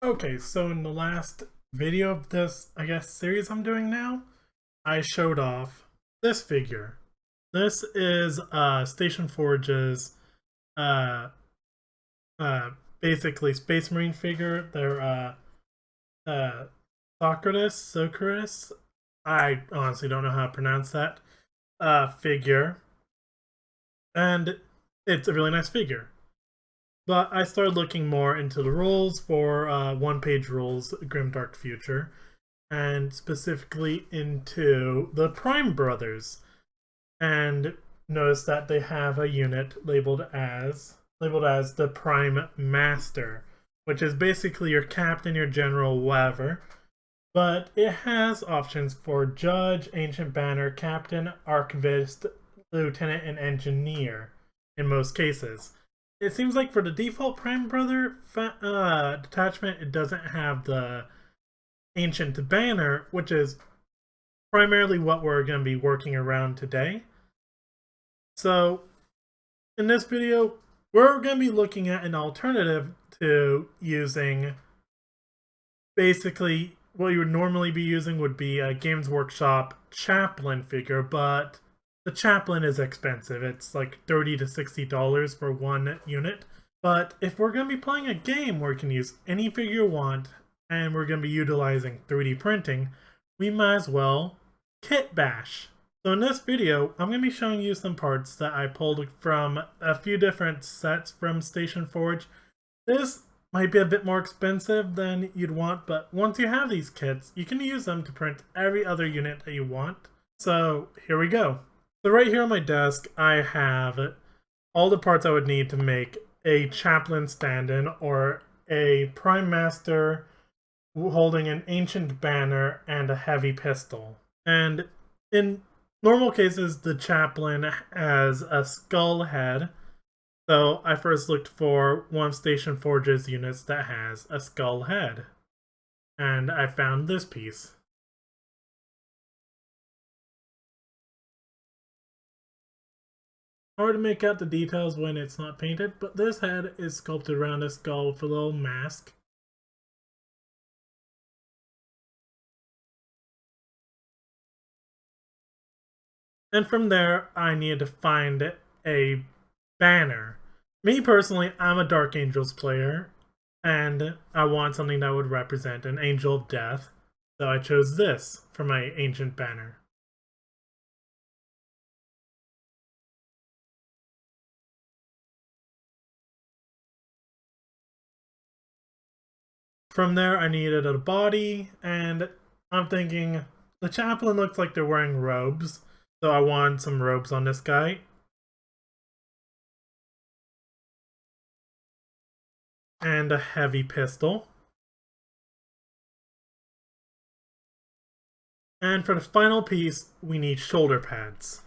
Okay, so in the last video of this, I guess, series I'm doing now, I showed off this figure. This is Station Forge's uh, uh, basically Space Marine figure. They're Socrates. I honestly don't know how to pronounce that figure, and it's a really nice figure. But I started looking more into the rules for one-page rules, Grimdark Future, and specifically into the Prime Brothers, and notice that they have a unit labeled as the Prime Master, which is basically your captain, your general, whatever. But it has options for Judge, Ancient Banner, Captain, Archivist, Lieutenant, and Engineer in most cases. It seems like for the default Prime Brother detachment, it doesn't have the Ancient Banner, which is primarily what we're going to be working around today. So, in this video, we're going to be looking at an alternative to using basically what you would normally be using would be a Games Workshop Chaplain figure, but the Chaplain is expensive. It's like $30 to $60 for one unit. But if we're going to be playing a game where you can use any figure you want, and we're going to be utilizing 3D printing, we might as well Kitbash. So in this video, I'm going to be showing you some parts that I pulled from a few different sets from Station Forge. This might be a bit more expensive than you'd want, but once you have these kits, you can use them to print every other unit that you want. So here we go. So right here on my desk, I have all the parts I would need to make a Chaplain stand-in or a Prime Master holding an Ancient Banner and a heavy pistol. And in normal cases, the Chaplain has a skull head. So I first looked for one of Station Forge's units that has a skull head. And I found this piece. Hard to make out the details when it's not painted, but this head is sculpted around a skull with a little mask. And from there, I needed to find a banner. Me personally, I'm a Dark Angels player, and I want something that would represent an Angel of Death, so I chose this for my Ancient Banner. From there, I needed a body, and I'm thinking the Chaplain looks like they're wearing robes, so I want some robes on this guy. And a heavy pistol. And for the final piece, we need shoulder pads.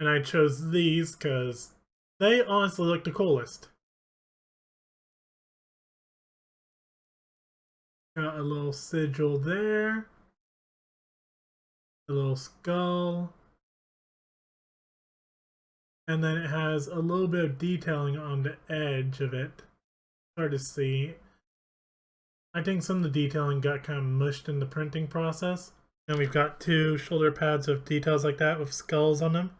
And I chose these because they honestly look the coolest. Got a little sigil there. A little skull. And then it has a little bit of detailing on the edge of it. Hard to see. I think some of the detailing got kind of mushed in the printing process. And we've got two shoulder pads with details like that with skulls on them.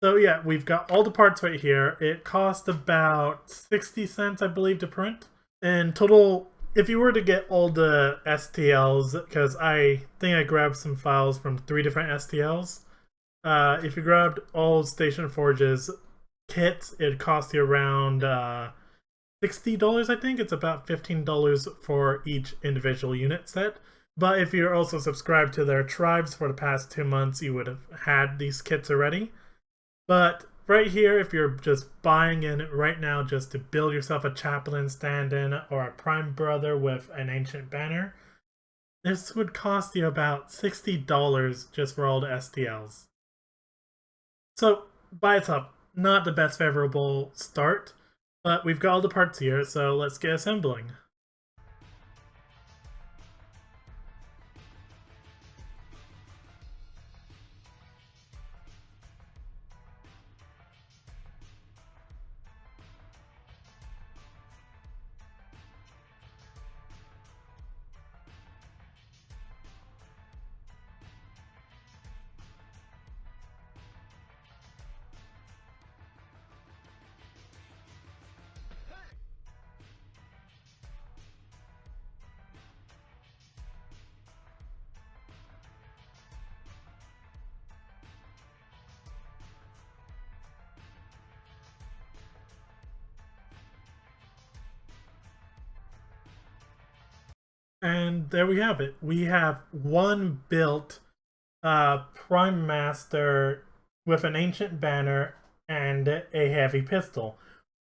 So yeah, we've got all the parts right here. It cost about 60 cents, I believe, to print. And total, if you were to get all the STLs, because I think I grabbed some files from 3 different STLs. If you grabbed all Station Forge's kits, it'd cost you around $60, I think. It's about $15 for each individual unit set. But if you're also subscribed to their tribes for the past 2 months, you would have had these kits already. But right here, if you're just buying in right now just to build yourself a Chaplain stand-in or a Prime Brother with an Ancient Banner, this would cost you about $60 just for all the STLs. So, by itself, not the best favorable start, but we've got all the parts here, so let's get assembling. And there we have it. We have one built Prime Master with an ancient banner and a heavy pistol.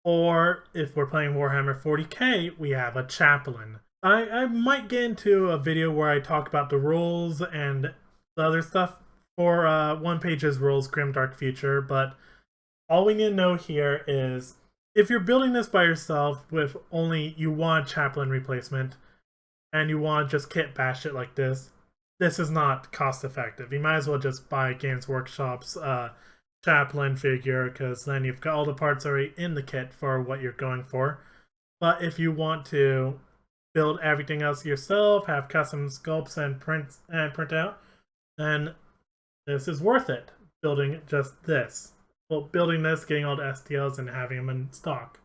Or if we're playing Warhammer 40k, we have a chaplain. I might get into a video where I talk about the rules and the other stuff for One Page's rules, Grimdark Future, but all we need to know here is if you're building this by yourself with only you want chaplain replacement and you want to just kitbash it like this is not cost effective. You might as well just buy Games Workshop's chaplain figure, because then you've got all the parts already in the kit for what you're going for. But if you want to build everything else yourself, have custom sculpts and print out, then this is worth it. Building just this. Well, building this, getting all the STLs, and having them in stock.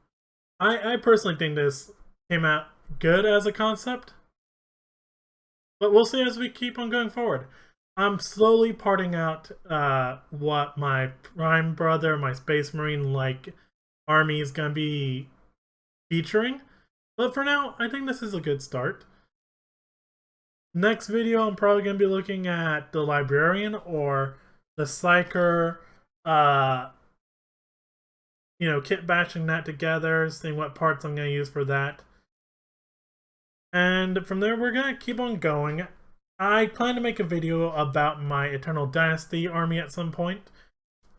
I personally think this came out good as a concept, but we'll see as we keep on going forward. I'm slowly parting out what my Prime Brother, my Space Marine-like army is going to be featuring. But for now, I think this is a good start. Next video, I'm probably going to be looking at the Librarian or the Psyker, kit bashing that together, seeing what parts I'm going to use for that. And from there, we're going to keep on going. I plan to make a video about my Eternal Dynasty army at some point.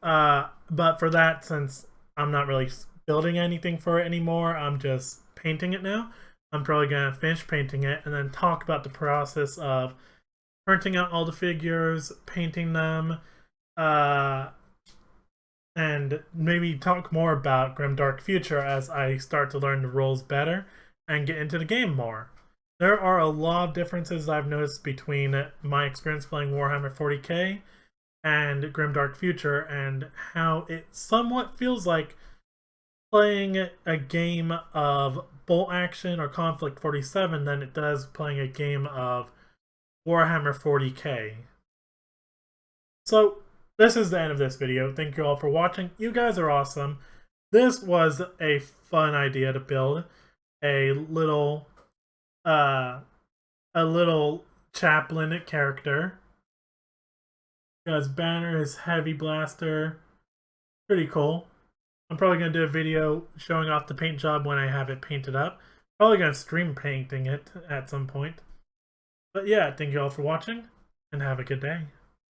But for that, since I'm not really building anything for it anymore, I'm just painting it now. I'm probably going to finish painting it and then talk about the process of printing out all the figures, painting them, and maybe talk more about Grimdark Future as I start to learn the rules better and get into the game more. There are a lot of differences I've noticed between my experience playing Warhammer 40k and Grimdark Future, and how it somewhat feels like playing a game of Bolt Action or Conflict 47 than it does playing a game of Warhammer 40k. So, this is the end of this video. Thank you all for watching. You guys are awesome. This was a fun idea to build a little chaplain character. Got his banner, his heavy blaster. Pretty cool. I'm probably going to do a video showing off the paint job when I have it painted up. Probably going to stream painting it at some point. But yeah, thank you all for watching, and have a good day.